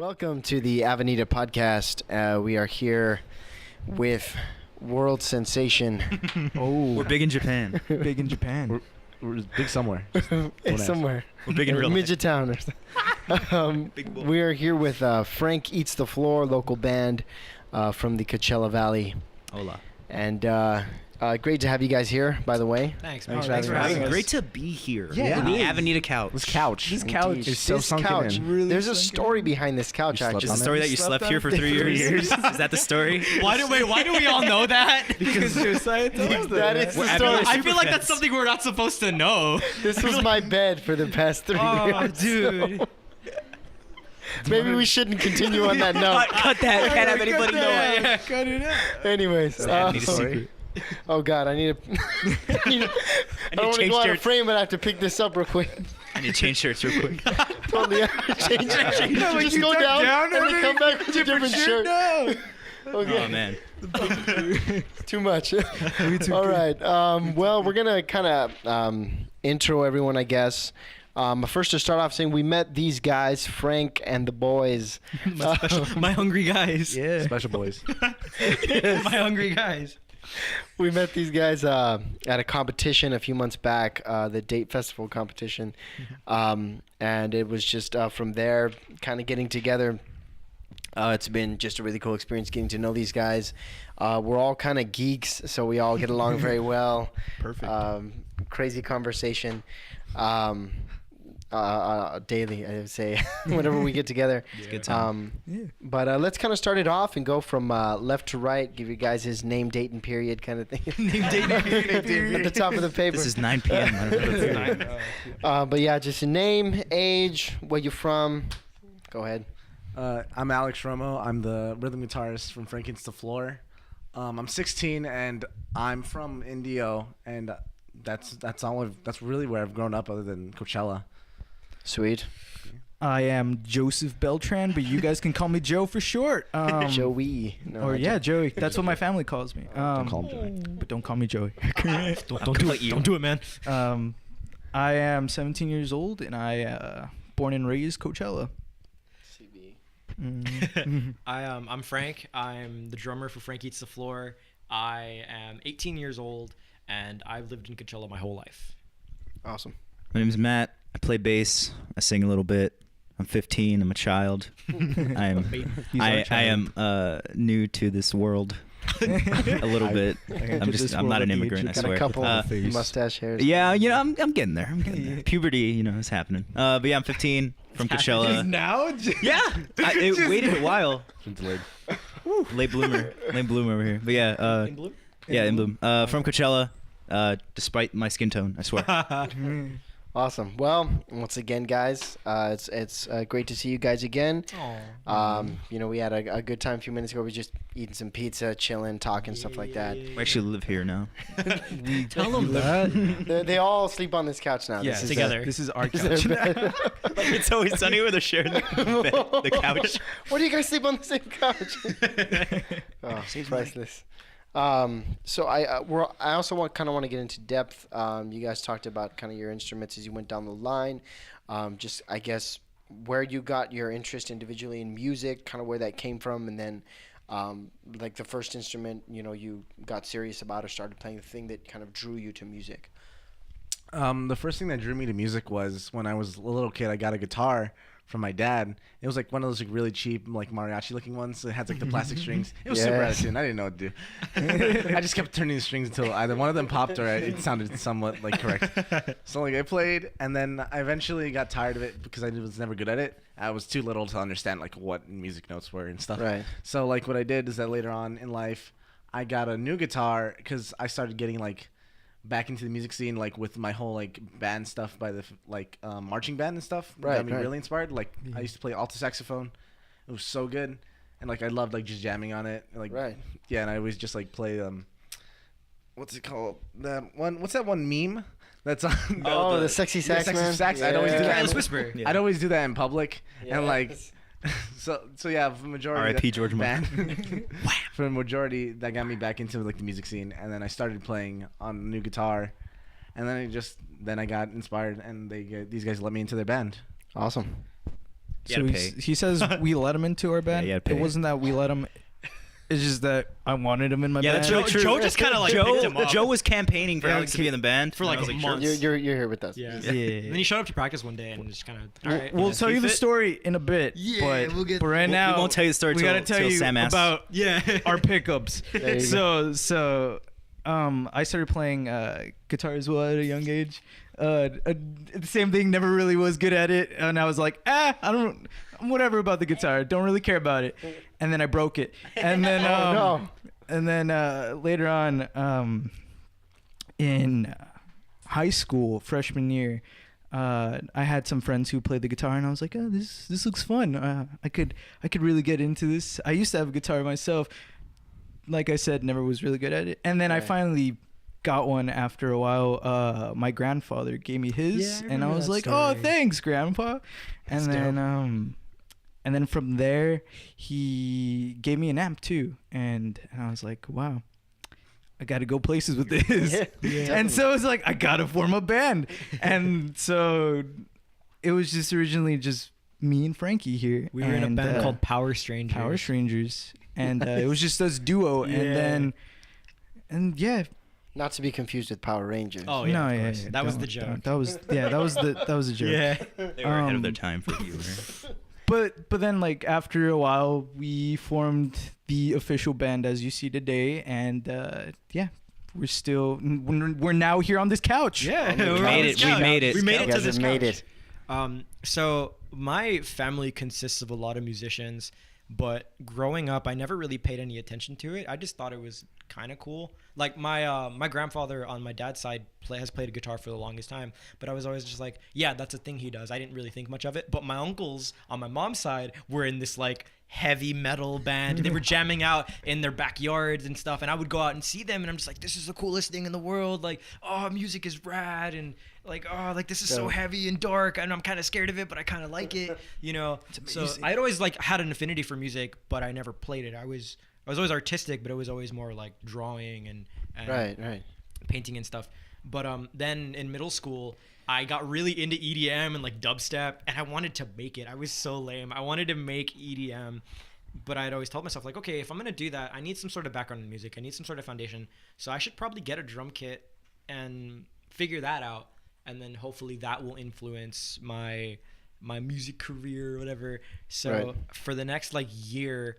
Welcome to the Avenida Podcast. We are here with world sensation. We're big in Japan. Big in Japan. We're big somewhere. Somewhere. We're big in real life. Midget town. Or something. Big boy. We are here with Frank Eats the Floor, local band from the Coachella Valley. Hola. And great to have you guys here, by the way. Thanks, Thanks man. for having us. Great to be here. Yeah, In it the is. Avenida couch. This couch. This couch Indeed. is so This sunken couch. in. Really There's a sunken story in. behind this couch, You slept actually. Is on the story it? that you Slept slept on here it for for 3 3 years? years. Is that the story? Why do we all know that? Because Josiah told us That is the We're story. Avenida I feel like Superfans. that's something we're not supposed to know. This was my bed for the past 3 Oh, years. dude. Maybe we shouldn't continue on that note. Cut that. Can't have anybody know it. Yeah. Cut it out. Anyways, Avenida Secret. oh God, I need to. I don't want to change go out of shirts. frame, but I have to pick this up real quick. I need to change shirts real quick. Totally change. No, like Just you go duck down, down and then come back with a different shirt. No. Okay. Oh, man. Too much. All right. Well, we're gonna kind of intro everyone, I guess. First, to start off, saying we met these guys, Frank and the boys. My hungry guys. Yeah. Special boys. My hungry guys. We met these guys at a competition a few months back, the Date Festival competition, and it was just from there, kind of getting together. It's been just a really cool experience getting to know these guys. We're all kind of geeks, so we all get along very well. Perfect. Crazy conversation. Daily, I would say, whenever we get together. It's a good time. Yeah. But let's kind of start it off and go from left to right, give you guys his name, date, and period kind of thing. Name, date, and period. At the top of the paper. This is 9 p.m. I don't know. But yeah, just a name, age, where you're from. Go ahead. I'm Alex Romo. I'm the rhythm guitarist from Frank Eats the Floor. I'm 16 and I'm from Indio, and that's really where I've grown up, other than Coachella. Sweet. I am Joseph Beltran, but you guys can call me Joe for short. Joey. No, Or I yeah, don't- Joey. That's what my family calls me. Don't call him Joey. But don't call me Joey. Don't do it. Don't do it, man. I am 17 years old, and I born and raised Coachella. CB. I'm Frank. I'm the drummer for Frank Eats the Floor. I am 18 years old, and I've lived in Coachella my whole life. Awesome. My name's Matt. I play bass. I sing a little bit. I'm 15. I'm a child. I am new to this world a little bit. I'm not an immigrant, I Got swear. a couple face. mustache hairs. Yeah, I'm getting there. I'm getting there. Puberty, is happening. But yeah, I'm 15 from Coachella. Now? Yeah, it waited a while. Been delayed. Late bloomer over here. But yeah, In blue? yeah, in bloom. From Coachella, despite my skin tone, I swear. Awesome. Well, once again, guys, it's great to see you guys again. We had a good time a few minutes ago. We were just eating some pizza, chilling, talking, stuff like that. We actually live here now. Tell them that. They all sleep on this couch now. Yeah, this is together. This is our This is couch. their bed. It's always sunny where they're sharing the couch. Why do you guys sleep on the same couch? Oh, priceless. So I also want to get into depth. You guys talked about kind of your instruments as you went down the line. Just I guess where you got your interest individually in music, kind of where that came from, and then like the first instrument you got serious about or started playing, the thing that kind of drew you to music. The first thing that drew me to music was when I was a little kid. I got a guitar from my dad. It was like one of those like really cheap like mariachi looking ones. It had like the plastic strings. It was super out of Yes. tune. I didn't know what to do. I just kept turning the strings until either one of them popped or it sounded somewhat like correct. So like I played, and then I eventually got tired of it because I was never good at it. I was too little to understand like what music notes were and stuff. Right. So like what I did is that later on in life, I got a new guitar because I started getting like back into the music scene, like with my whole like band stuff by the marching band and stuff. Right, Got me right. really inspired. Like I used to play alto saxophone. It was so good, and like I loved like just jamming on it. Like Right. yeah, and I always just like play what's it called? That one. What's that one meme? That's on. The sexy sax sexy man. sax. I'd always do that. Careless Whisper. I'd always do that in public, Yeah. and like. So yeah, for the majority. R.I.P. George Michael. For the majority, that got me back into like the music scene, and then I started playing on a new guitar, and then I got inspired, and these guys let me into their band. Awesome. So he says we let him into our band. Yeah, you had to pay. It wasn't that we let him. It's just that I wanted him in my band. that's really true. Joe just kind of like picked him up. Joe was campaigning for Alex to be in the band for like and I a was month. You're here with us. Yeah. Yeah. And then he showed up to practice one day and just kind of. All right. We'll tell you the Keep it. story in a bit. Yeah, but, we'll get- but right We now won't tell you the story we till- gotta tell till you Sam asks. about Yeah. our pickups. There you go. So I started playing guitar as well at a young age. The same thing, never really was good at it, and I was like, whatever about the guitar, don't really care about it. And then I broke it, and then no. and then later on in high school, freshman year, I had some friends who played the guitar, and I was like, oh, this looks fun. I could really get into this. I used to have a guitar myself. Like I said, never was really good at it. And then I finally got one after a while. My grandfather gave me his, and I was like, oh, thanks, Grandpa. And then from there, he gave me an amp too. And I was like, wow, I got to go places with this. And so it's like, I got to form a band. And so it was just originally just me and Frankie here. We were in a band called Power Strangers. Power Strangers. And it was just us duo. And then, Not to be confused with Power Rangers. Oh yeah, no, of yeah, course. yeah, That was don't- the joke. That was a joke. Yeah. They were ahead of their time for you. But then like after a while we formed the official band as you see today, and we're now here on this couch. Yeah, We made it. We made it. We made You it to guys this have made couch. it. So my family consists of a lot of musicians, but growing up, I never really paid any attention to it. I just thought it was kind of cool. Like my grandfather on my dad's side has played a guitar for the longest time, but I was always just like, yeah, that's a thing he does. I didn't really think much of it. But my uncles on my mom's side were in this like heavy metal band. They were jamming out in their backyards and stuff, and I would go out and see them, and I'm just like, this is the coolest thing in the world. Like, oh, music is rad, and like, oh, like this is so heavy and dark, and I'm kind of scared of it, but I kind of like it, you know. So I'd always like had an affinity for music, but I never played it. I was always artistic, but it was always more like drawing and Right. painting and stuff. But then in middle school, I got really into EDM and like dubstep, and I wanted to make it. I was so lame. I wanted to make EDM, but I'd always told myself like, okay, if I'm gonna do that, I need some sort of background in music. I need some sort of foundation. So I should probably get a drum kit and figure that out, and then hopefully that will influence my music career or whatever. So for the next like year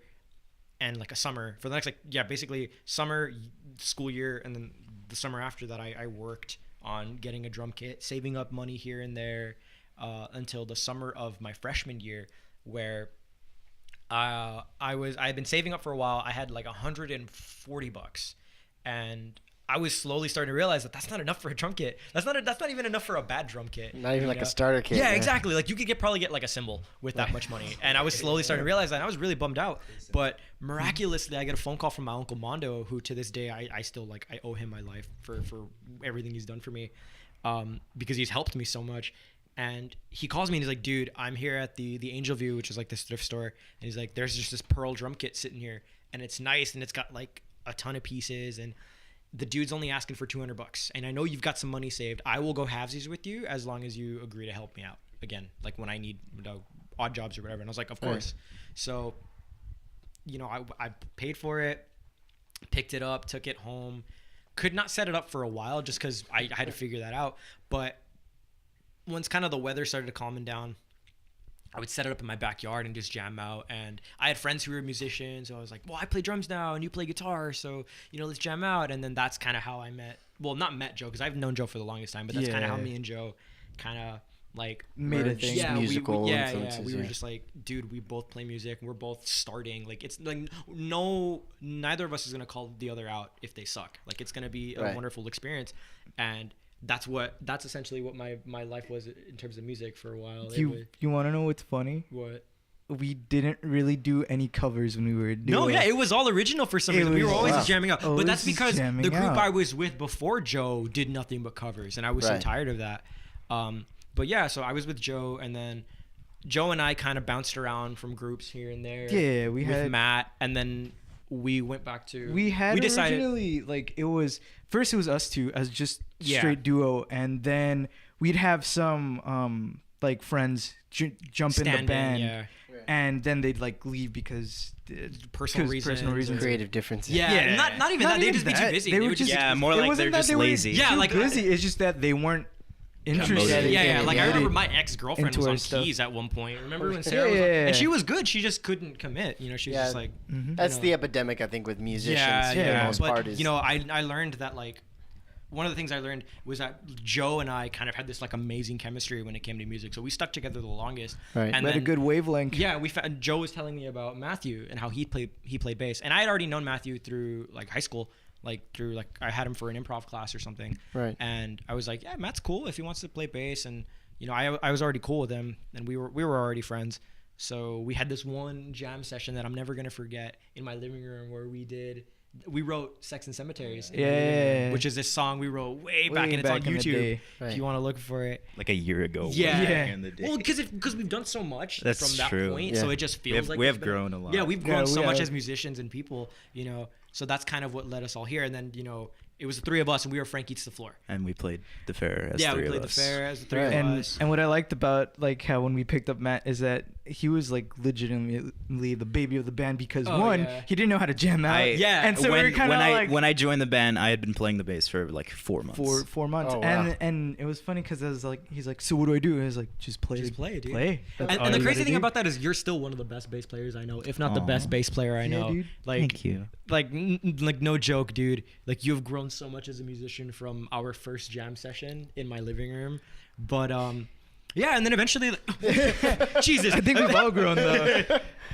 and like a summer, for the next basically summer, school year, and then the summer after that, I worked on getting a drum kit, saving up money here and there until the summer of my freshman year, where I had been saving up for a while. I had like $140, and I was slowly starting to realize that that's not enough for a drum kit. That's not even enough for a bad drum kit. Not even like a starter kit. Yeah, exactly. Like you could probably get like a cymbal with that much money. And I was slowly starting to realize that, and I was really bummed out. But miraculously, I get a phone call from my uncle Mondo, who to this day I still like, I owe him my life for everything he's done for me, because he's helped me so much. And he calls me and he's like, dude, I'm here at the Angel View, which is like this thrift store. And he's like, there's just this Pearl drum kit sitting here, and it's nice, and it's got like a ton of pieces, and the dude's only asking for $200, and I know you've got some money saved. I will go halvesies with you as long as you agree to help me out again, like when I need odd jobs or whatever. And I was like, of course. So, you know, I paid for it, picked it up, took it home. Could not set it up for a while just because I had to figure that out. But once kind of the weather started to calm down, I would set it up in my backyard and just jam out. And I had friends who were musicians, so I was like, well, I play drums now and you play guitar, so, you know, let's jam out. And then that's kind of how I not met Joe, because I've known Joe for the longest time, but that's kind of how me and Joe kind of like Made a thing. yeah, musical we influences, were just like, dude, we both play music, we're both starting. Like, it's like neither of us is gonna call the other out if they suck. Like, it's gonna be a wonderful experience. And that's essentially what my life was in terms of music for a while. You want to know what's funny? What? We didn't really do any covers when we were doing. No, yeah, it was all original for some reason. We were always jamming out, but that's Always because jamming the group out. I was with before Joe did nothing but covers, and I was so tired of that. But yeah, so I was with Joe, and then Joe and I kind of bounced around from groups here and there. Yeah, we with had Matt, and then we went back to. We decided originally, like, it was first it was us two as just Yeah. straight duo, and then we'd have some like friends jump in the Stand band, yeah. and then they'd like leave because Personal reasons. Creative differences. Yeah, not even that. They'd just be too busy. They They were would just Yeah, more it like wasn't they're that just they were lazy. Yeah, too like, busy. It's just that they weren't interested. motivated. Yeah. Like I Yeah. remember my ex-girlfriend Into was our on stuff. keys at one point. Remember when Yeah, Sarah was yeah, on, yeah. and she was good. She just couldn't commit. You know, she was Yeah. just like. That's you know. the epidemic, I think, with musicians for the yeah. most But part. Is you know, I learned that like. One of the things I learned was that Joe and I kind of had this like amazing chemistry when it came to music. So we stuck together the longest. Right. And We had a then, good wavelength. yeah, Joe was telling me about Matthew and how he played bass, and I had already known Matthew through like high school, like through like I had him for an improv class or something. Right. And I was like, yeah, Matt's cool if he wants to play bass, and you know, I was already cool with him, and we were already friends. So we had this one jam session that I'm never gonna forget in my living room where we wrote Sex and Cemeteries. Yeah. Which is this song we wrote way back, and it's back on in the YouTube day. if you want to look for it. Like a year ago. Yeah. way back Yeah. in the day. Well, because we've done so much That's from that true. point, Yeah. so it just feels like we it's have been- grown a lot. Yeah, we've grown Yeah, so we much have. as musicians and people, you know. So that's kind of what led us all here. And then, you know, it was the three of us, and we were Frank Eats the Floor. And we played the fair as Yeah, three we played of the us. fair as the three Right. of And us. what I liked about like how when we picked up Matt is that he was like legitimately the baby of the band because Oh, one, yeah. he didn't know how to jam out. Yeah. And so when, we were kind of like when I joined the band, I had been playing the bass for like 4 months. for 4 months. Oh, wow. And it was funny because I was like, he's like, so what do I do? I was like, just play. Just play, dude. Play. That's all And the you crazy gotta thing do. about that is you're still one of the best bass players I know, if not the Aw. best bass player I Yeah, know. dude. Like, Thank you. like no joke, dude. Like you've grown so much as a musician from our first jam session in my living room. But yeah, and then eventually Jesus. I think we've all grown though.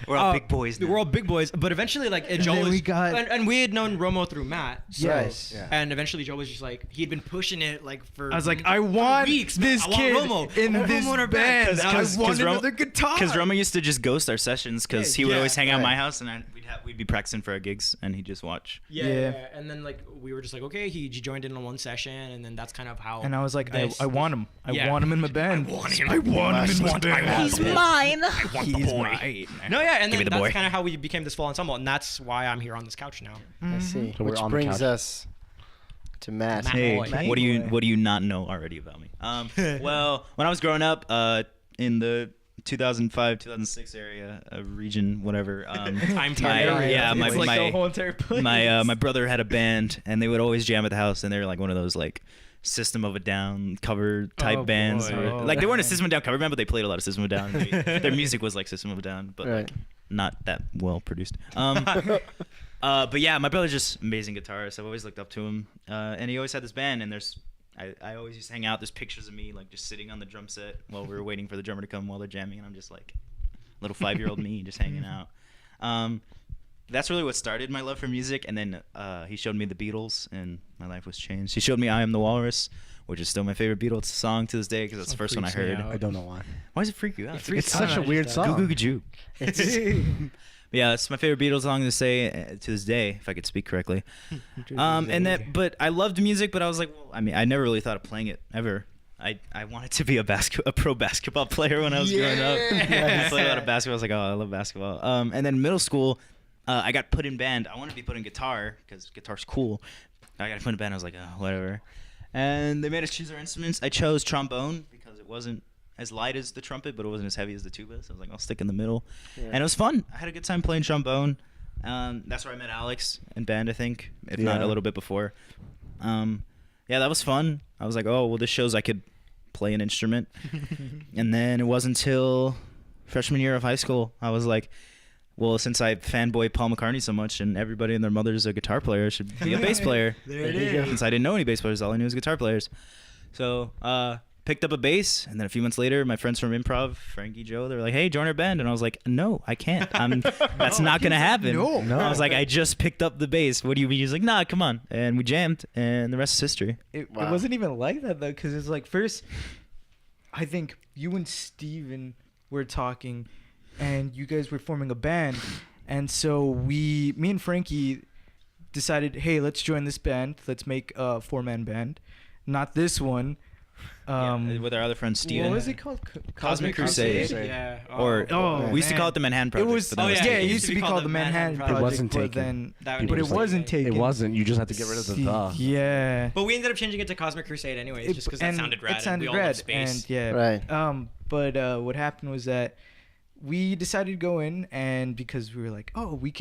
We're all big boys now. We're all big boys, but eventually, like, Joe then was, we got- and we had known Romo through Matt. So, Yes. Yeah. And eventually, Joe was just like, he'd been pushing it like for. I was like, I want weeks, man. this I want kid Romo. in I want this Romo in our band. band. I want Romo- another guitar. Because Roma used to just ghost our sessions because he would Yeah, always hang out at right. my house and we'd be practicing for our gigs and he'd just watch. Yeah. And then like we were just like, okay, he joined in on one session, and then that's kind of how. And I was like, this- I want him. I Yeah. want him in my band. I want him. I want him in my band. He's mine. He's mine. No, yeah, and Give me then the that's boy. kind of how we became this full ensemble, and that's why I'm here on this couch now. I see. So we're Which on the brings couch. us to Matt. Matt. Hey, Boy. what do you not know already about me? Well, when I was growing up, in the 2005, 2006 area, region, whatever. Time my, area. yeah, It's my like my the whole entire place. my brother had a band, and they would always jam at the house, and they were like one of those like System of a Down cover type Oh, bands. boy. Or- Oh, like they weren't a man. System of a Down cover band, but they played a lot of System of a Down. Their music was like System of a Down, but Right. like not that well produced. But yeah, my brother's just amazing guitarist. I've always looked up to him, and he always had this band. And I always used to hang out. There's pictures of me like just sitting on the drum set while we were waiting for the drummer to come while they're jamming, and I'm just like little 5-year-old me just hanging out. That's really what started my love for music. And then he showed me the Beatles, and my life was changed. He showed me "I Am the Walrus," which is still my favorite Beatles song to this day because that's the first one I freaks me heard. out. I don't know why. Why does it freak you out? It's such a weird song. Goo Goo Goo. Yeah, it's my favorite Beatles song to say to this day, if I could speak correctly. But I loved music, but I was like, well, I mean, I never really thought of playing it ever. I wanted to be a pro basketball player when I was growing up. I played a lot of basketball. I was like, oh, I love basketball. And then in middle school, I got put in band. I wanted to be put in guitar because guitar's cool. I got put in band. I was like, oh, whatever. And they made us choose our instruments. I chose trombone because it wasn't as light as the trumpet, but it wasn't as heavy as the tuba. So I was like, I'll stick in the middle. Yeah. And it was fun. I had a good time playing trombone. That's where I met Alex in band, I think, if not Yeah. a little bit before. Yeah, that was fun. I was like, oh, well, this shows I could play an instrument. And then it wasn't until freshman year of high school, I was like, well, since I fanboy Paul McCartney so much and everybody and their mother's a guitar player, I should be a bass player. There it is. Since I didn't know any bass players, all I knew was guitar players. So picked up a bass, and then a few months later, my friends from improv, Frankie, Joe, they were like, hey, join our band. And I was like, no, I can't. That's not going to happen. No. I was like, I just picked up the bass. What do you mean? He's like, nah, come on. And we jammed, and the rest is history. It Wow. wasn't even like that though, because it's like first, I think you and Steven were talking, and you guys were forming a band, and so me and Frankie decided, hey, let's join this band. Let's make a 4-man band, not this one. With our other friend Steven. What was it called? Cosmic Crusade. Yeah. Or Oh, we used to man. call it the Manhattan It Project. was, but then Oh, was yeah, yeah, taken. it used to be called the Manhattan Project. It wasn't but taken. then, That but it was wasn't taken. taken. It wasn't. You just had to get rid of the the. Yeah. But we ended up changing it to Cosmic Crusade anyways, just because that and sounded rad. It sounded and we all love rad, space. and yeah. Right. But what happened was that we decided to go in, and because we were like, oh, we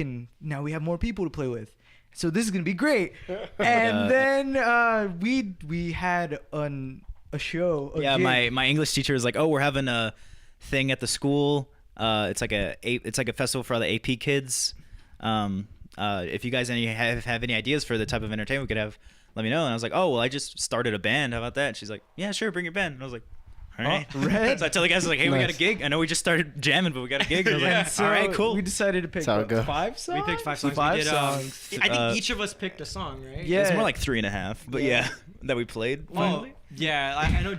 have more people to play with. So this is going to be great. And then we had a show. Yeah, gig. my English teacher was like, "Oh, we're having a thing at the school. It's like a festival for all the AP kids. If you guys have any ideas for the type of entertainment we could have, let me know." And I was like, "Oh, well, I just started a band. How about that?" And she's like, "Yeah, sure, bring your band." And I was like, "All right." Red. So I tell the guys, I was like, "Hey, we got a gig. I know we just started jamming, but we got a gig." And I was like, So "All right, cool." We decided to pick That's how it goes. 5 songs. We picked 5 songs. Five We did, songs. I think each of us picked a song, right? Yeah. It's more like 3.5, but yeah, that we played. Well, Finally. yeah, I know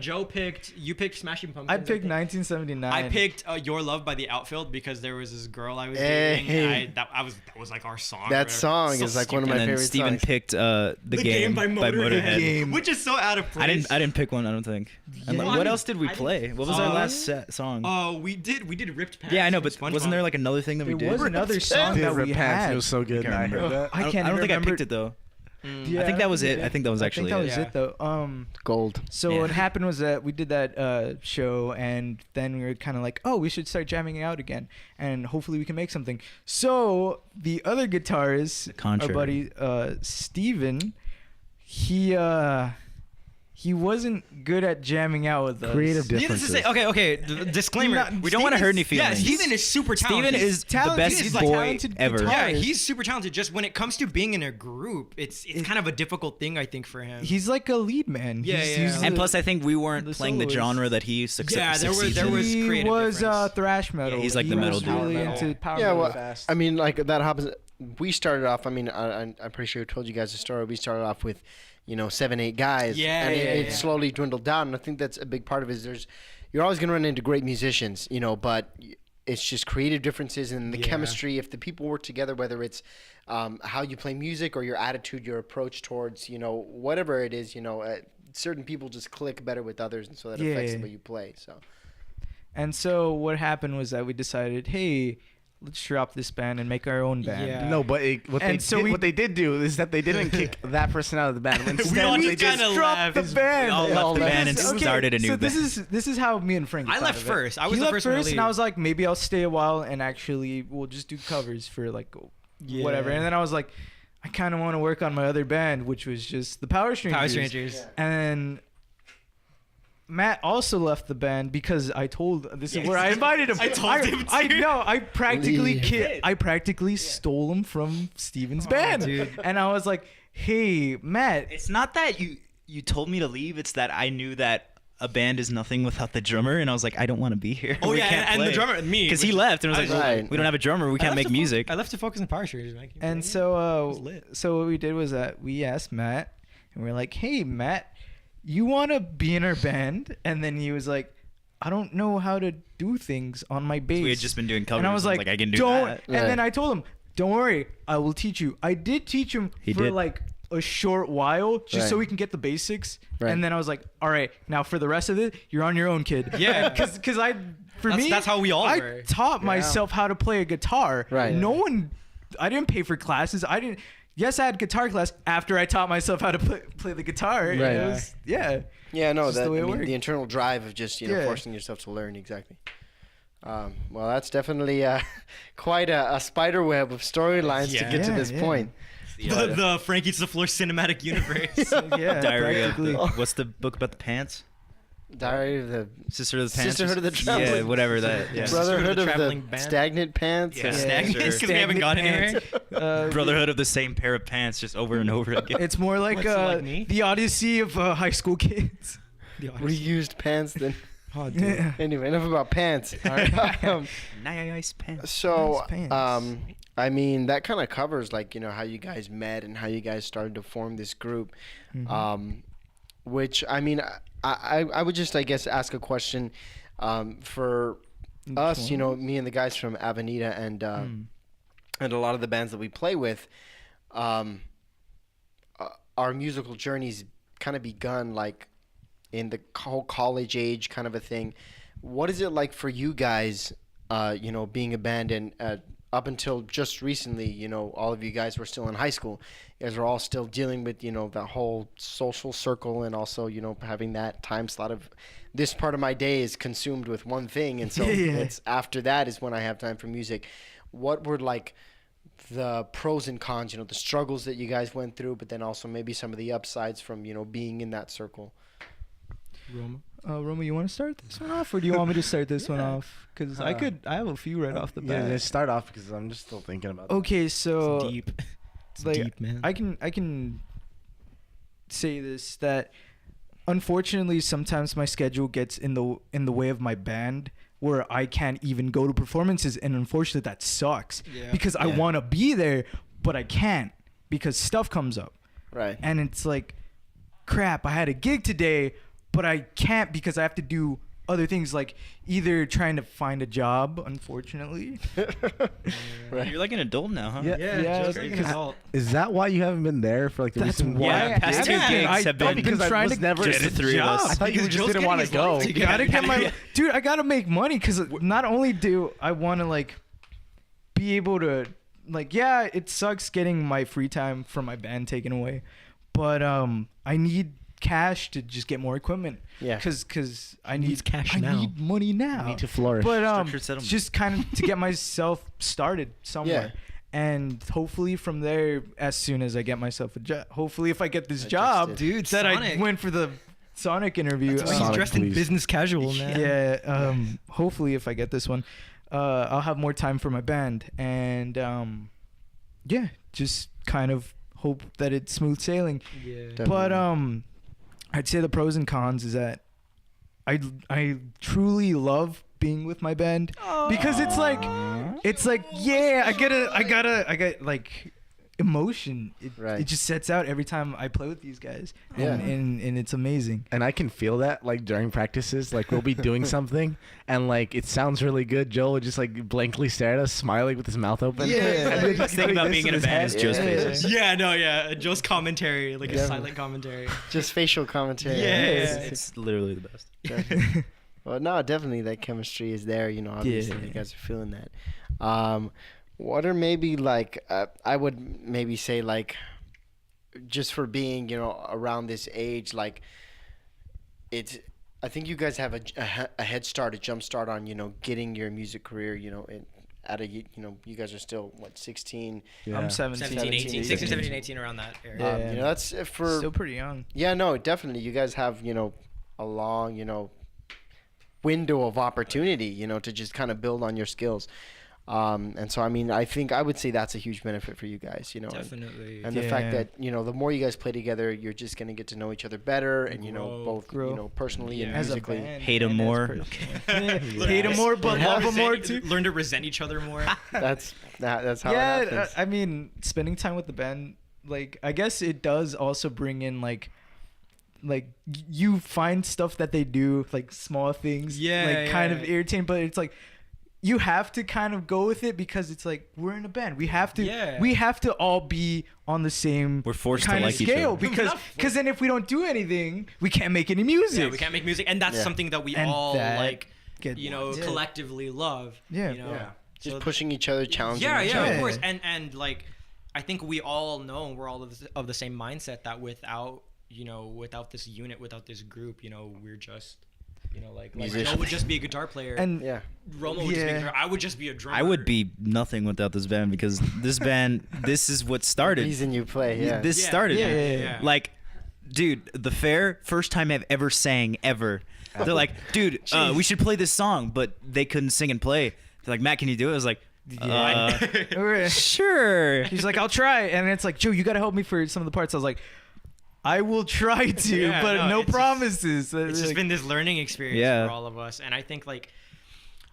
you picked Smashing Pumpkins. I picked 1979. I picked Your Love by the Outfield because there was this girl I was Hey. dating. That was like our song. or That whatever. song So is like one of my And then favorite Steven songs. picked the game by Motorhead. Game. which is so out of place. I didn't pick one. I don't think. And Yeah. like, Well, I what mean, else did we I didn't- play? What was our last song? Oh, we did Ripped Pants. Yeah, I know, from but wasn't there like another thing that we There did? was another song Dude, that we Rip Pants, had. it was so good. can't I remember. heard that. I can't I don't think I remember. picked it though. Yeah, I think that was it. I think that was I actually think that it. was it though. Gold. So Yeah. what happened was that we did that show, and then we were kind of like, oh, we should start jamming out again, and hopefully we can make something. So the other guitarist, our Contrary. buddy Steven, he wasn't good at jamming out with us. Creative Needless to differences. say, okay, disclaimer. We don't want to hurt any Yeah, feelings. Steven is super talented. Steven is the talented. best He's boy talented ever. guitarist. Yeah, he's super talented. Just when it comes to being in a group, it's kind of a difficult thing, I think, for him. He's like a lead man. Yeah, He's- yeah. he's And the- plus, I think we weren't the playing the soloist. genre that he Yeah, there succeeds was in. he creative was difference. thrash metal. Yeah, he's like he the metal was dude. really Power into metal. power Yeah, metal. well, fast. I mean, like that happens. We started off. I mean, I'm pretty sure I told you guys the story. We started off with, 7, 8 guys. Yeah, and yeah, it yeah. slowly dwindled down. And I think that's a big part of it. Is you're always gonna run into great musicians, but it's just creative differences and the Yeah. chemistry. If the people work together, whether it's how you play music or your attitude, your approach towards, whatever it is, certain people just click better with others, and so that affects the Yeah. way you play. So. And so what happened was that we decided, hey, let's drop this band and make our own band. Yeah. No, but what they did do is that they didn't kick that person out of the band. Instead, all they just just kinda dropped laughed. the band. We all left the band and Okay, started a new so band. this is how me and Frank. I thought left of it. first. I was He the left first one to first, and I leave. was like, maybe I'll stay a while and actually we'll just do covers for like whatever. Yeah. And then I was like, I kind of want to work on my other band, which was just the Power Strangers. Power Strangers. And Matt also left the band because I told this Yes. is where I invited him. I told him I to. know. I practically Leave. I practically stole him from Steven's band, dude. and I was like, "Hey, Matt." It's not that you told me to leave. It's that I knew that a band is nothing without the drummer, and I was like, I don't want to be here. Oh We yeah, can't and the play. drummer, me, Because he which- left and was like, Right. well, we don't have a drummer. We can't make music. I left to focus on Power Strangers. Man. And was so, lit. so what we did was that we asked Matt, and we are like, "Hey, Matt, you want to be in our band?" And then he was like, "I don't know how to do things on my bass." We had just been doing covers. and I was like, I can do "Don't." that. And then I told him, "Don't worry, I will teach you." I did teach him He for did. like a short while, just so Right. we can get the basics. Right. And then I was like, "All right, now for the rest of it, you're on your own, kid." Yeah. because for That's- me, that's how we all I were. taught myself how to play a guitar. Right. No one, I didn't pay for classes. I didn't. Yes, I had guitar class after I taught myself how to play the guitar. Right. It was, yeah. Yeah, no, It's just that the way it I mean, worked. the internal drive of just Yeah. forcing yourself to learn exactly. Well, that's definitely quite a spider web of storylines to Yeah. get to Yeah, this yeah. point. the Frankie to the Floor cinematic universe. Yeah. Diary of practically. the, what's the book about the pants? Diary of the Sisterhood of the Pants. Sisterhood of the Yeah, Traveling- whatever that. Yeah. Brotherhood of Traveling the Band. Stagnant Pants. Yeah. or- Stagnant, sure. because we haven't gotten anywhere. Brotherhood of the same pair of pants, just over and over again. It's more like, What's it like me? the Odyssey of high school kids. Reused pants. Then Yeah. anyway, enough about pants. Nice pants. So, Nice pants. I mean, that kind of covers like how you guys met and how you guys started to form this group. Which I mean, I would just I guess ask a question for us. Me and the guys from Avenida and a lot of the bands that we play with. Our musical journeys kind of begun like in the whole college age kind of a thing. What is it like for you guys, being a band and up until just recently, all of you guys were still in high school. You guys are all still dealing with, the whole social circle, and also, having that time slot of this part of my day is consumed with one thing. And so it's after that is when I have time for music. What were like the pros and cons, the struggles that you guys went through, but then also maybe some of the upsides from, being in that circle? Roma, you want to start this one off, or do you want me to start this one off? Because I have a few right off the bat. Yeah, just start off because I'm just still thinking about it. Okay, so It's deep. It's like, deep, man. I can say this, that unfortunately sometimes my schedule gets in the way of my band, where I can't even go to performances, and unfortunately that sucks. Yeah. Because I want to be there, but I can't because stuff comes up. Right. And it's like, crap, I had a gig today, but I can't because I have to do other things, like either trying to find a job, unfortunately. Right. You're like an adult now, huh? Yeah, just like like an adult. Is that why you haven't been there for like the That's recent? why Yeah, past two gigs have been because I trying was to never just the three of us. I thought you Because just Joe's didn't want to getting his go. life together. gotta get my dude. I gotta make money because not only do I want to like be able to like, yeah, it sucks getting my free time from my band taken away, but I need cash to just get more equipment. Yeah. Because I Needs need cash I now. need money now. I need to flourish. But Structured settlement. just kind of to get myself started somewhere. And hopefully from there, as soon as I get myself a job, hopefully if I get this job, Adjusted. Dude, that Sonic. I went for the Sonic interview. That's why Sonic, he's dressed in please. business casual, man. Yeah, hopefully if I get this one, I'll have more time for my band, and yeah, just kind of hope that it's smooth sailing. Yeah. But I'd say the pros and cons is that I truly love being with my band because it's like yeah, I get like emotion. Right. It just sets out every time I play with these guys, Yeah. and it's amazing. And I can feel that like during practices, like we'll be doing something and like it sounds really good. Joe would just like blankly stare at us, smiling with his mouth open. Yeah. And then Best thing about being in a band is Joe's Yeah. faces. Yeah, no, yeah. Joe's commentary, like Yeah. a silent commentary. Just facial commentary. Yeah. It's literally the best. Definitely. Well, no, definitely that chemistry is there. Obviously Yeah. you guys are feeling that. What are maybe like I would maybe say like just for being around this age, like I think you guys have a head start, a jump start on getting your music career at a you guys are still what 16. Yeah. I'm 17. 17, 18, 16, 17. 17, 18, around that area. Yeah. That's for Still pretty young. yeah, no, definitely. You guys have, a long, window of opportunity, to just kind of build on your skills. And so, I mean, I think I would say that's a huge benefit for you guys, Definitely. and the fact that, the more you guys play together, you're just going to get to know each other better and, both, Grow. personally and Yeah. As a musically. band, Hate 'em and as more. person. Hate 'em more, but love 'em more too. Learn to resent each other more. That's how it Yeah, happens. I mean, spending time with the band, like, I guess it does also bring in like you find stuff that they do, like small things, kind of irritating, but it's like you have to kind of go with it because it's like we're in a band. We have to all be on the same We're forced to kind of like each scale other. because then if we don't do anything, we can't make any music. Yeah, we can't make music, and that's Yeah. something that we And all that like, get- Yeah. collectively love. Yeah. Yeah. Just So- pushing each other, challenging Yeah, each yeah, other. of course, and like, I think we all know we're all of the same mindset that without this unit, without this group, we're just, like Musicians. Joe would just be a guitar player, And Yeah. Roma would just be a Yeah. drummer. I would just be a drummer. I would be nothing without this band because this band, this is what started. Reason you play, yeah. This Yeah. started. Yeah. Like, dude, the fair, first time I've ever sang ever. They're like, dude, we should play this song, but they couldn't sing and play. They're like, Matt, can you do it? I was like, sure. He's like, I'll try. And it's like, Joe, you got to help me for some of the parts. I was like, I will try to, Yeah, but no it's just- promises. It's just Like, been this learning experience Yeah. for all of us, and I think like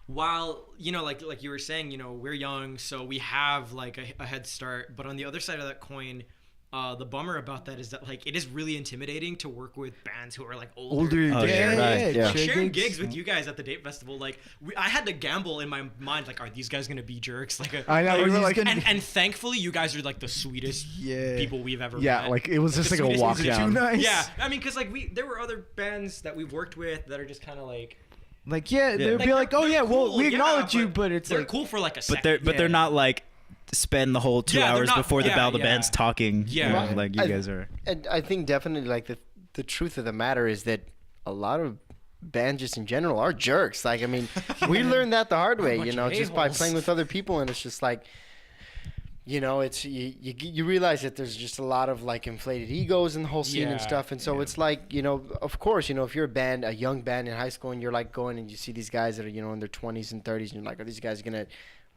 while like you were saying, we're young, so we have like a head start, but on the other side of that coin, the bummer about that is that like it is really intimidating to work with bands who are like older. older. Oh, yeah, right. Yeah. Like, sharing gigs. gigs with you guys at the Date Festival, like I had to gamble in my mind, like, are these guys gonna be jerks? Like, I know, we were like- and thankfully, you guys are like the sweetest Yeah. people we've ever Yeah, met. like it was just the like a sweetest walk musicians. Too down. nice. Yeah, I mean, because like there were other bands that we've worked with that are just kind of like, like they would be like, oh yeah, well cool, we acknowledge you, but but it's they're like cool for like a But second. they're not like spend the whole 2 Yeah, they're hours not- before the yeah, bell. The yeah. band's talking. Yeah. You know, Well, like you guys are. And I think definitely like the truth of the matter is that a lot of bands just in general are jerks. Like, I mean, we learned that the hard way, bunch you know, of just by a-holes. playing with other people, and it's just like, you know, it's you realize that there's just a lot of like inflated egos in the whole scene and Yeah, stuff, and so it's like, you know, of course, you know, if you're a young band in high school and you're like going and you see these guys that are, you know, in their 20s and 30s, and you're like, are these guys gonna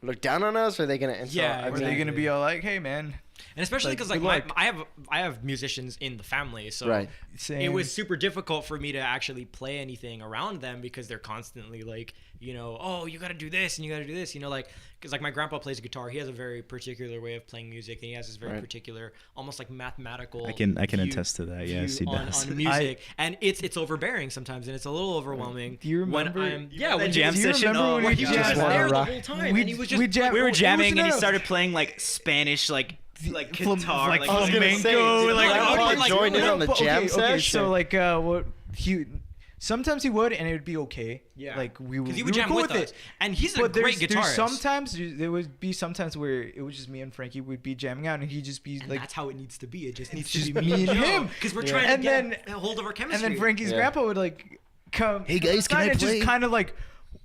look down on us? Or are they gonna? And so, Yeah, I are mean, they gonna be all like, hey man, And especially Like, because like good my, luck. I have musicians in the family, so Right. same. it was super difficult for me to actually play anything around them because they're constantly like, you know, oh, you got to do this and you got to do this, you know, like because like my grandpa plays guitar. He has a very particular way of playing music, and he has this very Right. particular, almost like mathematical. I can view- attest to that. Yes, he view on, does. on music, and it's overbearing sometimes, and it's a little overwhelming. Do you remember- When I'm, Yeah, when that jam do you session. remember when Oh, we he was just just wanna there the rock? whole time, We- and he was just we jam- we were it was- jamming no, and he no. started playing like Spanish, like guitar, like I was gonna say, flamenco, did like Grandpa all these- join in on the but jam okay, session? so like what he sometimes he would, and it would be okay. Yeah. like we because he we would were jam cool with with us, it. and he's a But great there's guitarist. sometimes there would be sometimes where it was just me and Frankie would be jamming out, and he'd just be And like, that's how it needs to be. It just needs just to be me and him. because we're Yeah. trying And to then- get a hold of our and chemistry. then Frankie's Yeah. grandpa would like come. Hey, guys, can outside I and play? just kind of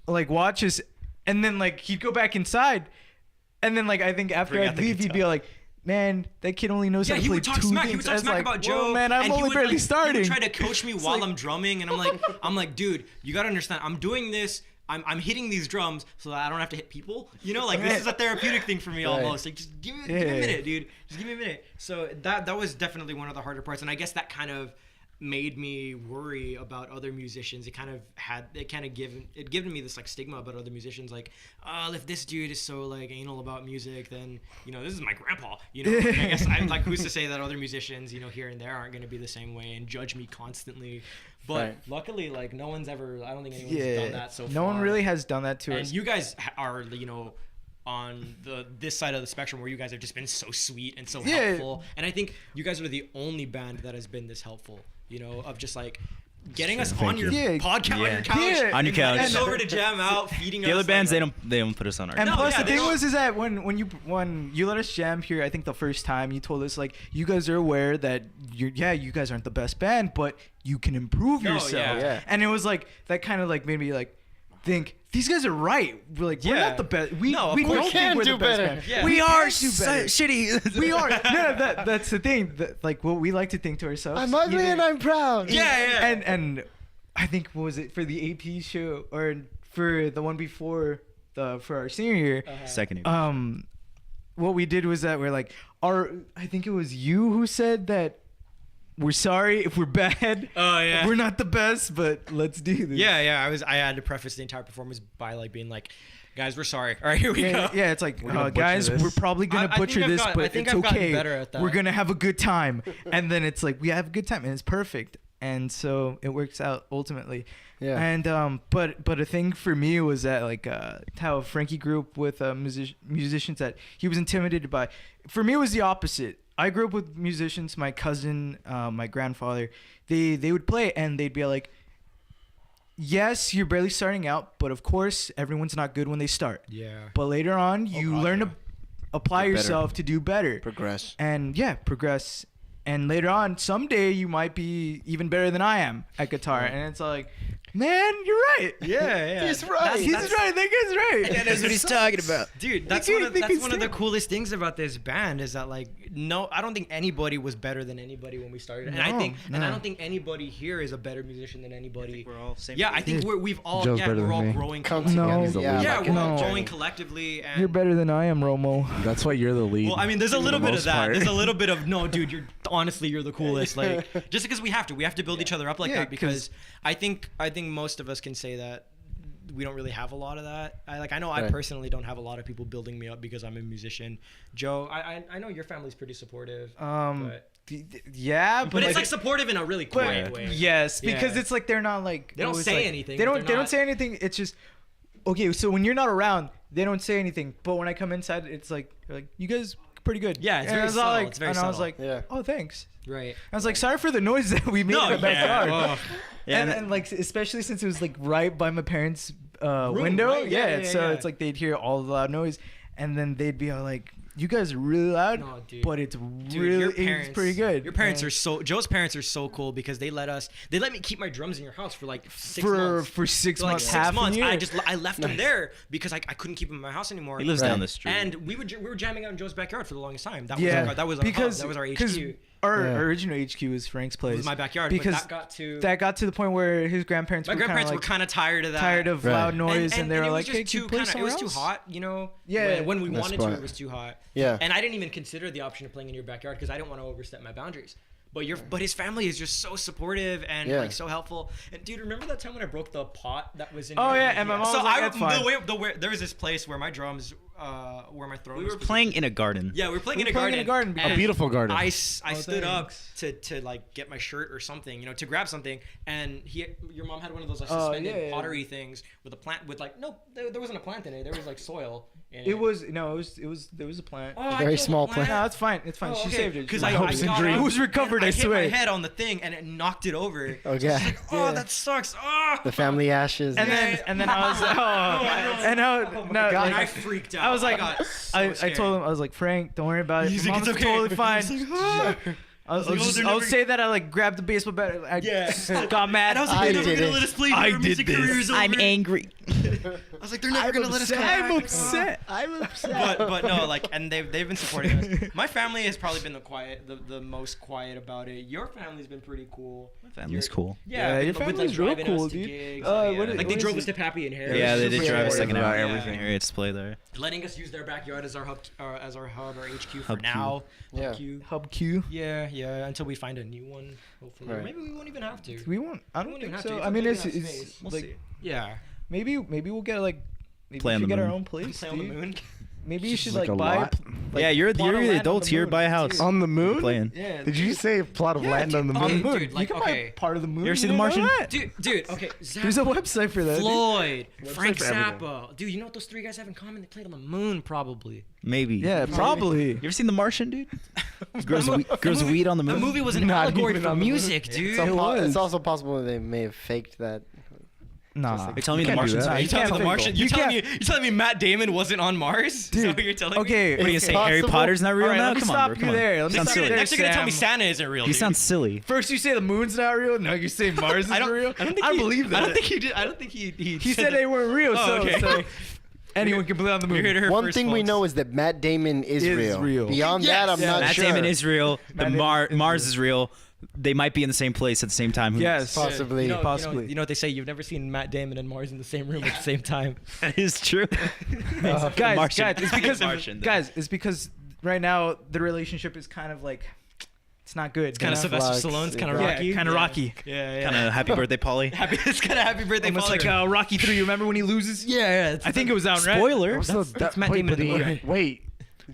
like watch us, and then like he'd go back inside, and then like I think after Bring I'd out the leave, he'd be guitar. like, man, that kid only knows Yeah, how to he play would talk two smack. things. He would I talk was smack like, about whoa, Joe. man, I'm and he only would, barely like, starting. He would try to coach me while like- I'm drumming, and I'm like, dude, you gotta understand. I'm doing this. I'm hitting these drums so that I don't have to hit people. You know, like this is a therapeutic thing for me Right. almost. Like just give me a minute, dude. Just give me a minute. So that was definitely one of the harder parts, and I guess that kind of made me worry about other musicians. It kind of given me this like stigma about other musicians, like, if this dude is so like anal about music, then you know this is my grandpa. You know, like, I guess I'm like, who's to say that other musicians, you know, here and there aren't going to be the same way and judge me constantly. But Right. luckily, like no one's ever. I don't think anyone's done that so far. No one really has done that to And us. you guys are, you know, on this side of the spectrum where you guys have just been so sweet and so Yeah. helpful. And I think you guys are the only band that has been this helpful, you know, of just like getting us on your you. Yeah. podcast, on Yeah. your couch, Yeah. On your couch. and over to jam out, feeding The us. other bands, like, they don't put us on our. And No, plus, yeah, the they thing don't- was that when you let us jam here, I think the first time you told us like you guys are aware that you guys aren't the best band, but you can improve No, yourself. yeah. Yeah. And it was like that kind of like made me like think these guys are right. We're like we're Yeah. not the best. We No, of we course. don't We think can we're do the best better. band. Yeah. We We are so better. shitty. We are. No, that's the thing. Like what we like to think to ourselves. I'm ugly either- and I'm proud. Yeah. And I think what was it for the AP show or for the one before for our senior year? Second. What we did was that we're like I think it was you who said that we're sorry if we're bad. Oh, yeah. We're not the best, but let's do this. Yeah. I had to preface the entire performance by like being like, guys, we're sorry. All right, here we Yeah, go. yeah, it's like, gonna butcher guys, this. we're probably gonna I think butcher I've this, got- I but think it's I've gotten okay. better at that. We're gonna have a good time, and then it's like we have a good time, and it's perfect, and so it works out ultimately. Yeah. And but a thing for me was that like how Frankie grew up with musicians that he was intimidated by. For me, it was the opposite. I grew up with musicians. My cousin, my grandfather, they would play and they'd be like, yes, you're barely starting out, but of course everyone's not good when they start. Yeah. But later on, you learn to apply Get better. yourself to do better. Progress. And progress. And later on, someday you might be even better than I am at guitar. And it's like, man, you're right. Yeah. He's right. He's right. That guy's right. That's what he's talking about. Dude, that's Think one of, he- that's think one he's of the still- coolest things about this band is that like no, I don't think anybody was better than anybody when we started, and I No, think and I no. don't think anybody here is a better musician than anybody. We're all same. Yeah, I think we've all Joe's yeah, better we're than all me. growing. Come No. together. Yeah, Yeah, like, we're all No. growing collectively. And, You're better than I am, Romo. That's why you're the lead. Well, I mean, there's a for little the bit of most that. part. There's a little bit of no, dude. You're honestly, you're the coolest. Like, just because we have to build each other up like Yeah, that because I think most of us can say that we don't really have a lot of that. I know I Right. personally don't have a lot of people building me up because I'm a musician. Joe, I know your family's pretty supportive. But Yeah, but it's like supportive in a really quiet way. Yes, because Yeah. it's like they're not like They don't always, say like- anything, They but don't. they're They not- don't say anything. It's just okay. So when you're not around, they don't say anything. But when I come inside, it's like they're like, you guys pretty good. Yeah, it's And very I was all subtle. like, It's very and I was subtle. like, Yeah. oh, thanks. Right. I was like, sorry for the noise that we made No, in the backyard. yeah. Yeah, and like, especially since it was like right by my parents' window. right? Yeah, Yeah, so yeah. it's like they'd hear all the loud noise, and then they'd be all like, "You guys are really loud, No, dude. but it's Dude, really your it's parents, pretty good." Your parents And are so Joe's parents are so cool because they let me keep my drums in your house for like 6 for months. for 6 So, like months, 6 half months, a year. I left them there because I couldn't keep him in my house anymore. He lives Right. down the street. And we were jamming out in Joe's backyard for the longest time. That yeah, was our hub. because That was our because HQ. our Yeah. original HQ was Frank's place. It was my backyard. because but that got to the point where his grandparents my were grandparents kinda, were like, kind of tired of that. tired of Right. loud noise, and they were it like, was "Hey, just can you play it somewhere was too else?" hot, you know. Yeah. when we That's wanted to, smart. it was too hot. Yeah. And I didn't even consider the option of playing in your backyard because I didn't want to overstep my boundaries. But his family is just so supportive and Yeah. like so helpful. And dude, remember that time when I broke the pot that was in? Oh, your- yeah, and my mom so was like, I "That's fine." there was this place where my drums, where my throne. we was were playing in a garden. Yeah, we were playing We in a were playing garden. in a garden because- and A beautiful garden. I stood up thanks. to like get my shirt or something, you know, to grab something, and your mom had one of those like Oh, suspended yeah. pottery things with a plant with like there wasn't a plant in it. There was like soil. In It was there was a plant. Oh, I Very killed the small plant. No, it's fine. It's fine. Oh, she okay. saved it. Because She I saved hopes it. and dreams. It was recovered. and I swear. hit my head on the thing and it knocked it over. Okay. Oh, Yeah. that sucks. Oh. The family ashes. And then I was like, and Oh my no, God, like, I freaked out. I was like, got so I scared. told him, I was like, Frank, don't worry about it. He's Your like, mom's "It's okay." totally fine. He's like, "Ah." I'll like, "Oh, they're I'll never- say that I like grabbed the baseball bat. I Yeah. got mad. And I was like, I they're never did gonna it. let us play. I Our did music career this. is over. I'm angry. I was like, they're never gonna let us come back. I'm upset. I'm upset. But no, like, and they've been supporting us. My family has probably been the most quiet about it. Your family's been pretty cool. My family's Your- cool. Yeah, your with, like, family's real driving us cool, to dude. gigs, What like they is drove it? us to Pappy and Harry. Yeah, they did super drive us supportive like an about hour. everything. Harriet's play there. Letting us use their backyard as our hub, our HQ for Hub Q. now. Yeah. Hub Q. Hub Q. Yeah, until we find a new one, hopefully. Or Right. maybe we won't even have to. We won't. I We don't won't even think have so. to. I mean, It's it's okay, we have space. like We'll see. Yeah. maybe we'll get like maybe Play we on should the get our moon. own place. Play on the dude. moon. Maybe you should Like like a buy. lot? Yeah, you're plot of the land on adults. the You're moon. by a house. On the moon? Playing. Yeah. Did you say a plot of Yeah, land on the dude, moon? on the moon. Dude, like, you can okay. buy part of the moon. You ever see The didn't know Martian? that? Dude, okay. Zach, There's a website for that. dude. Floyd, Frank for everything. Zappa. Dude, you know what those three guys have in common? They played on the moon, probably. Maybe. Yeah, probably. You ever seen The Martian, dude? Grows weed on the The moon. movie was an Not allegory even for on the moon. music, dude. It was. It's also possible they may have faked that. Nah. You're telling me You The can't do Martian's that. real? You can't The fake Martian. it. You're You telling me can't- you're telling me Matt Damon wasn't on Mars? Is that Dude, what you're telling me? Okay. What are you It's saying? Harry possible. Potter's not real All right, now? let me Come stop on, bro. you Come on. there. Let me Sounds stop silly. you there, Next you're gonna tell me Sam. Santa isn't real. You dude. sound silly. First you say the moon's not real. Now you say Mars is I don't. real. I don't think. I he, believe that. I don't think he did. I don't think he. He said they weren't real. Oh, so, okay. so anyone can play on the moon. You're here to hear One first, thing we folks. know is that Matt Damon is real. real. Beyond Yes. that, I'm Yeah. not Matt sure. Damon is real. Matt Damon is Mars real. is real. They might be in the same place at the same time. Who Yes. knows? Possibly. Possibly. You know what they say? You've never seen Matt Damon and Mars in the same room at the same time. That is true. guys, Martian. guys, it's because Martian, then. guys, it's because right now the relationship is kind of like it's not good. It's Kind of Sylvester Flux, Stallone's kind of yeah. rocky. kind of rocky. Yeah, Kind of happy birthday, Polly. Happy. It's kind of happy birthday. Almost Polly. like Rocky 3. You remember when he loses? Yeah. I think it was out, right? Spoiler. That's Matt Damon in the movie. Wait.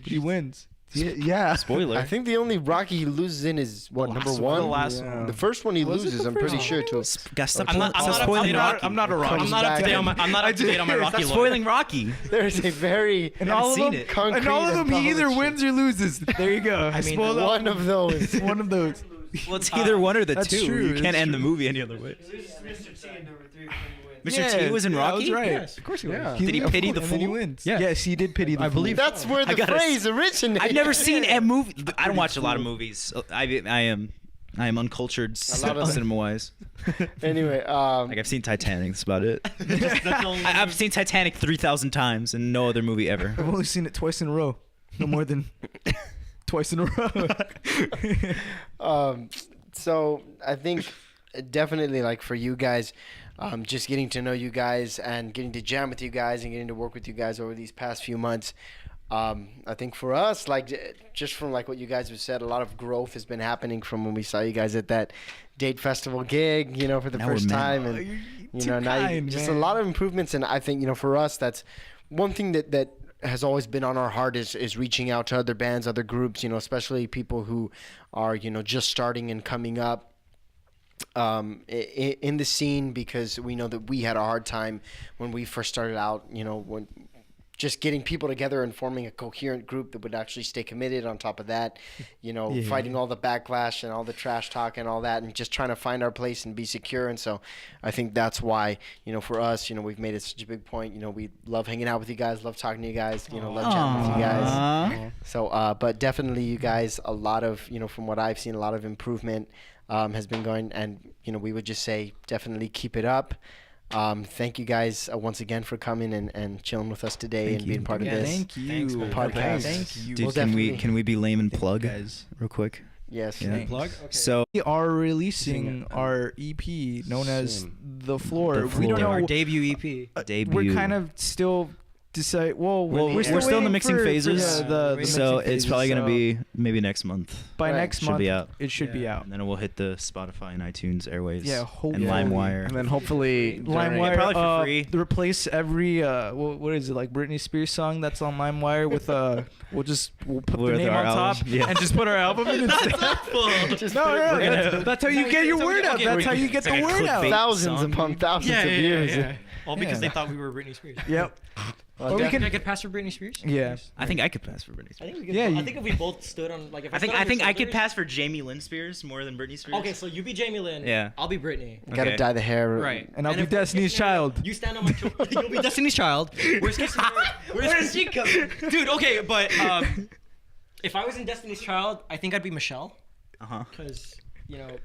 He wins. Yeah. Spoiler. I think the only Rocky he loses in is what, The number last one? one. The last one. The first one he Was it loses, the I'm pretty first sure. one? To Gotta stop I'm not up spoiling to date Rocky. I'm not a Rocky. I'm not up to date on my. I'm not up to date on my Rocky Stop lore. spoiling Rocky. there's a very And Haven't all of seen them, it. concrete and all of them, he either apology. wins or loses. There you go. I mean, spoiled all- one of those. one of those. Well, it's either one or the That's two. true, You can't that's end the true. movie any other way. Mr. Yeah, T was in yeah, Rocky? I was right. Yes, of course he was. Yeah. Did he of pity course, the and then he fool? wins. Yeah. Yes, he did pity the fool. believe That's where the gotta phrase originated. I've never seen a movie. I don't watch a lot of movies. I am uncultured lot of- cinema wise. Anyway, Like I've seen Titanic. That's about it. I've seen Titanic 3,000 times and no other movie ever. I've only seen it twice in a row. No more than twice in a row. So I think definitely like for you guys, just getting to know you guys and getting to jam with you guys and getting to work with you guys over these past few months. I think for us, like just from like what you guys have said, a lot of growth has been happening from when we saw you guys at that Date Festival gig, you know, for the Now we're first men. time, and you know, now just a lot of improvements. And I think, you know, for us, that's one thing that has always been on our heart is reaching out to other bands, other groups, you know, especially people who are, you know, just starting and coming up in the scene, because we know that we had a hard time when we first started out, you know, when just getting people together and forming a coherent group that would actually stay committed. On top of that, fighting all the backlash and all the trash talk and all that, and just trying to find our place and be secure. And so I think that's why, for us, we've made it such a big point. We love hanging out with you guys, love talking to you guys, love chatting with you guys. So, but definitely you guys, a lot of, from what I've seen, a lot of improvement has been going, and, we would just say definitely keep it up. Thank you guys once again for coming and chilling with us today and being part of this Thank you. Thanks, man. podcast. Thank you. Dude, can we be lame and plug guys real quick? Yes. Yeah. Plug? Okay. So We are releasing our EP known as The Floor. The We don't Floor. know. Our debut EP. debut. We're kind of still decide. Well, we're still in the waiting mixing for phases. the so mixing it's probably phases, gonna so be maybe next month. by Right. next Should month. be out. It should be Yeah. out. And then we'll hit the Spotify and iTunes airwaves. Yeah, and hopefully. LimeWire. And then hopefully LimeWire, probably for free. Replace every what is it, like Britney Spears song that's on LimeWire with we'll put With the name our on top album, yeah. and just put our album in it. Just No, put it- no, we're gonna- that's how you get your word out. okay, That's we're how you get the like a word out. clickbait. thousands song. upon thousands of views. All because Yeah. they thought we were Britney Spears. Yep. Well, Or we Can can. I get past for Britney Spears? Yeah. I think I could pass for Britney I Spears. think we could. Yeah, I you- think if we both stood on like if I think stood on your I could shoulders- pass for Jamie Lynn Spears more than Britney Spears. Okay, so you be Jamie Lynn. Yeah. I'll be Britney. Gotta Okay. dye the hair. Right. And I'll be if- Destiny's if- Child. You stand on my shoulder. You'll be Destiny's Child. Where's she coming? Dude, okay, but if I was in Destiny's Child, I think I'd be Michelle. Uh-huh. Because,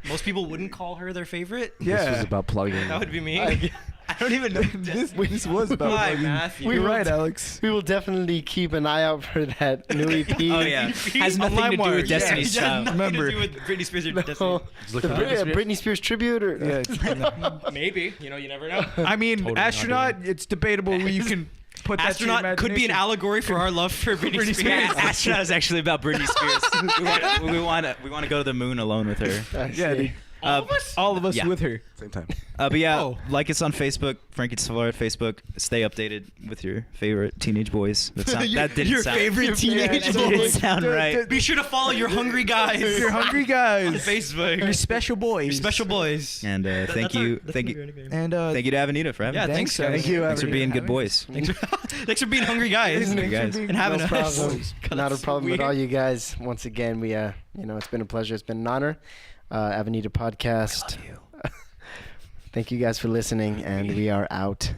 most people wouldn't call her their favorite. This was Yeah. about plugging. That would be me. I- I don't even know. This was about. Hi, plugging. Matthew. You're will right, t- Alex. We will definitely keep an eye out for that new EP. Oh yeah. Has nothing to do LimeWire, with yeah. Destiny's It has Child. nothing Remember. to do with Britney Spears or No. Destiny. Look The for Britney Spears tribute, or Yeah. it's- Maybe. You never know. I mean, Totally not astronaut. It's debatable. You can put that to your Astronaut could be an imagination. allegory for our love for Britney Spears. Yeah, Astronaut is actually about Britney Spears. we want to go to the moon alone with her. Yeah, dude. All of us? All of us Yeah. with her. Same time. But yeah, Oh. like us on Facebook, Frankie Solar at Facebook. Stay updated with your favorite teenage boys. That didn't Your sound. favorite teenage That didn't boys. sound right. Be sure to follow your hungry guys. Your hungry on guys. Facebook. Your special boys. Your special boys. And thank you And to Avenida for having Yeah, me. thanks, Thank guys. you. Thanks for Avenida, being good having boys. Thanks for being hungry guys. Thank you, guys. And having no us. problem. God, Not a that's so problem at weird. all, you guys. Once again, we it's been a pleasure. It's been an honor. Avenida Podcast. Thank you guys for listening, and we are out.